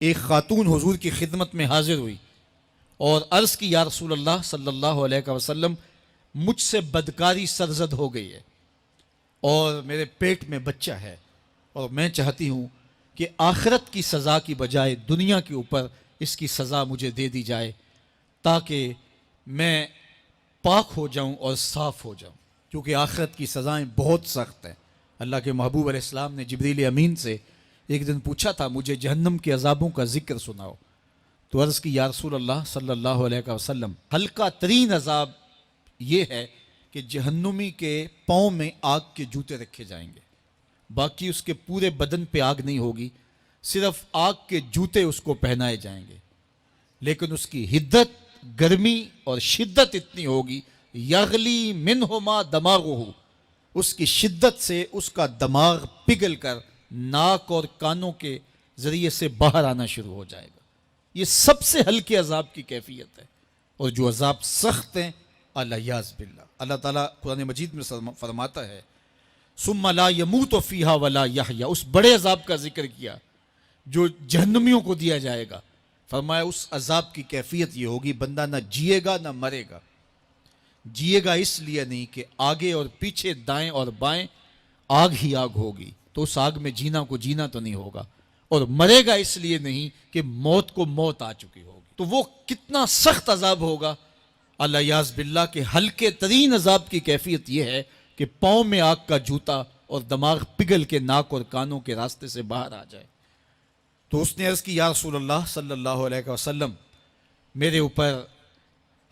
ایک خاتون حضور کی خدمت میں حاضر ہوئی اور عرض کی یا رسول اللہ صلی اللہ علیہ وسلم مجھ سے بدکاری سرزد ہو گئی ہے اور میرے پیٹ میں بچہ ہے اور میں چاہتی ہوں کہ آخرت کی سزا کی بجائے دنیا کے اوپر اس کی سزا مجھے دے دی جائے تاکہ میں پاک ہو جاؤں اور صاف ہو جاؤں، کیونکہ آخرت کی سزائیں بہت سخت ہیں۔ اللہ کے محبوب علیہ السلام نے جبریل امین سے ایک دن پوچھا تھا مجھے جہنم کے عذابوں کا ذکر سناؤ، تو عرض کی یا رسول اللہ صلی اللہ علیہ وسلم ہلکا ترین عذاب یہ ہے کہ جہنمی کے پاؤں میں آگ کے جوتے رکھے جائیں گے، باقی اس کے پورے بدن پہ آگ نہیں ہوگی، صرف آگ کے جوتے اس کو پہنائے جائیں گے، لیکن اس کی حدت، گرمی اور شدت اتنی ہوگی یغلی منہما دماغہ، اس کی شدت سے اس کا دماغ پگھل کر ناک اور کانوں کے ذریعے سے باہر آنا شروع ہو جائے گا۔ یہ سب سے ہلکے عذاب کی کیفیت ہے، اور جو عذاب سخت ہیں الیاذ باللہ، اللہ تعالیٰ قرآن مجید میں فرماتا ہے ثم لا يموت فیہا ولا یحیا، اس بڑے عذاب کا ذکر کیا جو جہنمیوں کو دیا جائے گا، فرمایا اس عذاب کی کیفیت یہ ہوگی بندہ نہ جیے گا نہ مرے گا۔ جیے گا اس لیے نہیں کہ آگے اور پیچھے دائیں اور بائیں آگ ہی آگ ہوگی، تو اس آگ میں جینا کو جینا تو نہیں ہوگا، اور مرے گا اس لیے نہیں کہ موت کو موت آ چکی ہوگی۔ تو وہ کتنا سخت عذاب ہوگا الیاذ باللہ کہ ہلکے ترین عذاب کی کیفیت یہ ہے کہ پاؤں میں آگ کا جوتا اور دماغ پگھل کے ناک اور کانوں کے راستے سے باہر آ جائے۔ تو اس نے عرض کی یا رسول اللہ صلی اللہ علیہ وسلم میرے اوپر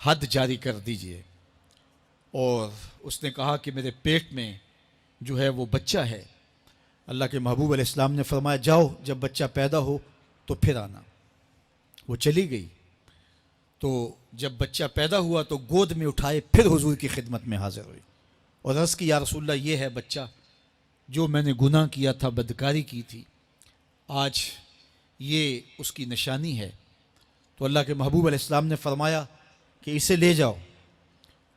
حد جاری کر دیجئے، اور اس نے کہا کہ میرے پیٹ میں جو ہے وہ بچہ ہے۔ اللہ کے محبوب علیہ السلام نے فرمایا جاؤ جب بچہ پیدا ہو تو پھر آنا۔ وہ چلی گئی، تو جب بچہ پیدا ہوا تو گود میں اٹھائے پھر حضور کی خدمت میں حاضر ہوئی اور عرض کی یا رسول اللہ یہ ہے بچہ جو میں نے گناہ کیا تھا، بدکاری کی تھی، آج یہ اس کی نشانی ہے۔ تو اللہ کے محبوب علیہ السلام نے فرمایا کہ اسے لے جاؤ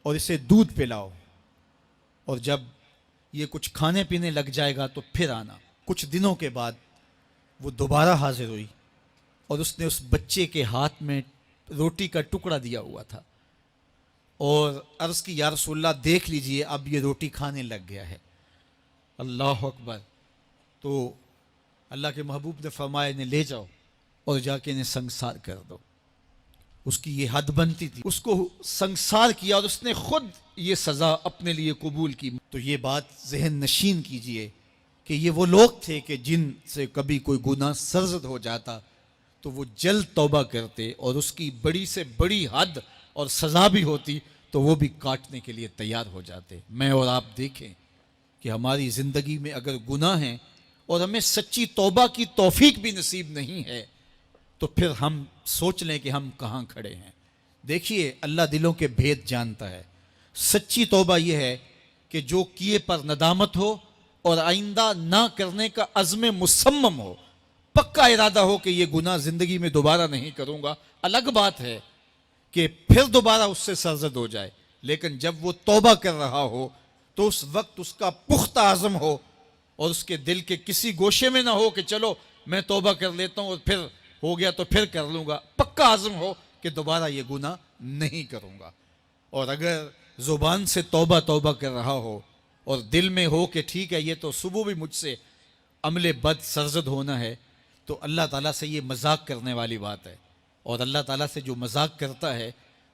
اور اسے دودھ پلاؤ، اور جب یہ کچھ کھانے پینے لگ جائے گا تو پھر آنا۔ کچھ دنوں کے بعد وہ دوبارہ حاضر ہوئی اور اس نے اس بچے کے ہاتھ میں روٹی کا ٹکڑا دیا ہوا تھا اور عرض کی یا رسول اللہ دیکھ لیجئے اب یہ روٹی کھانے لگ گیا ہے۔ اللہ اکبر۔ تو اللہ کے محبوب نے فرمایا انہیں لے جاؤ اور جا کے انہیں سنگسار کر دو۔ اس کی یہ حد بنتی تھی، اس کو سنگسار کیا اور اس نے خود یہ سزا اپنے لیے قبول کی۔ تو یہ بات ذہن نشین کیجئے کہ یہ وہ لوگ تھے کہ جن سے کبھی کوئی گناہ سرزد ہو جاتا تو وہ جلد توبہ کرتے، اور اس کی بڑی سے بڑی حد اور سزا بھی ہوتی تو وہ بھی کاٹنے کے لیے تیار ہو جاتے۔ میں اور آپ دیکھیں کہ ہماری زندگی میں اگر گناہ ہیں اور ہمیں سچی توبہ کی توفیق بھی نصیب نہیں ہے تو پھر ہم سوچ لیں کہ ہم کہاں کھڑے ہیں۔ دیکھیے اللہ دلوں کے بھید جانتا ہے۔ سچی توبہ یہ ہے کہ جو کیے پر ندامت ہو اور آئندہ نہ کرنے کا عزم مصمم ہو، پکا ارادہ ہو کہ یہ گناہ زندگی میں دوبارہ نہیں کروں گا۔ الگ بات ہے کہ پھر دوبارہ اس سے سرزد ہو جائے، لیکن جب وہ توبہ کر رہا ہو تو اس وقت اس کا پختہ عزم ہو اور اس کے دل کے کسی گوشے میں نہ ہو کہ چلو میں توبہ کر لیتا ہوں اور پھر ہو گیا تو پھر کر لوں گا۔ پکا عزم ہو کہ دوبارہ یہ گناہ نہیں کروں گا۔ اور اگر زبان سے توبہ توبہ کر رہا ہو اور دل میں ہو کہ ٹھیک ہے یہ تو صبح بھی مجھ سے عمل بد سرزد ہونا ہے، تو اللہ تعالیٰ سے یہ مذاق کرنے والی بات ہے، اور اللہ تعالیٰ سے جو مذاق کرتا ہے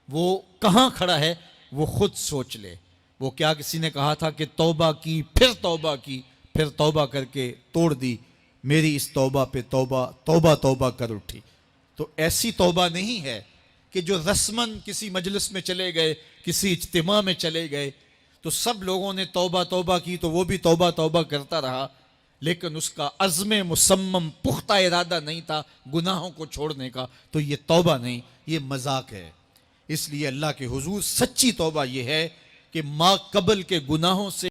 وہ کہاں کھڑا ہے وہ خود سوچ لے۔ وہ کیا کسی نے کہا تھا کہ توبہ کی پھر توبہ کی پھر توبہ کر کے توڑ دی، میری اس توبہ پہ توبہ توبہ توبہ کر اٹھی۔ تو ایسی توبہ نہیں ہے کہ جو رسماً کسی مجلس میں چلے گئے، کسی اجتماع میں چلے گئے تو سب لوگوں نے توبہ توبہ کی تو وہ بھی توبہ توبہ کرتا رہا، لیکن اس کا عزم مصمم پختہ ارادہ نہیں تھا گناہوں کو چھوڑنے کا، تو یہ توبہ نہیں، یہ مذاق ہے۔ اس لیے اللہ کے حضور سچی توبہ یہ ہے کہ ما قبل کے گناہوں سے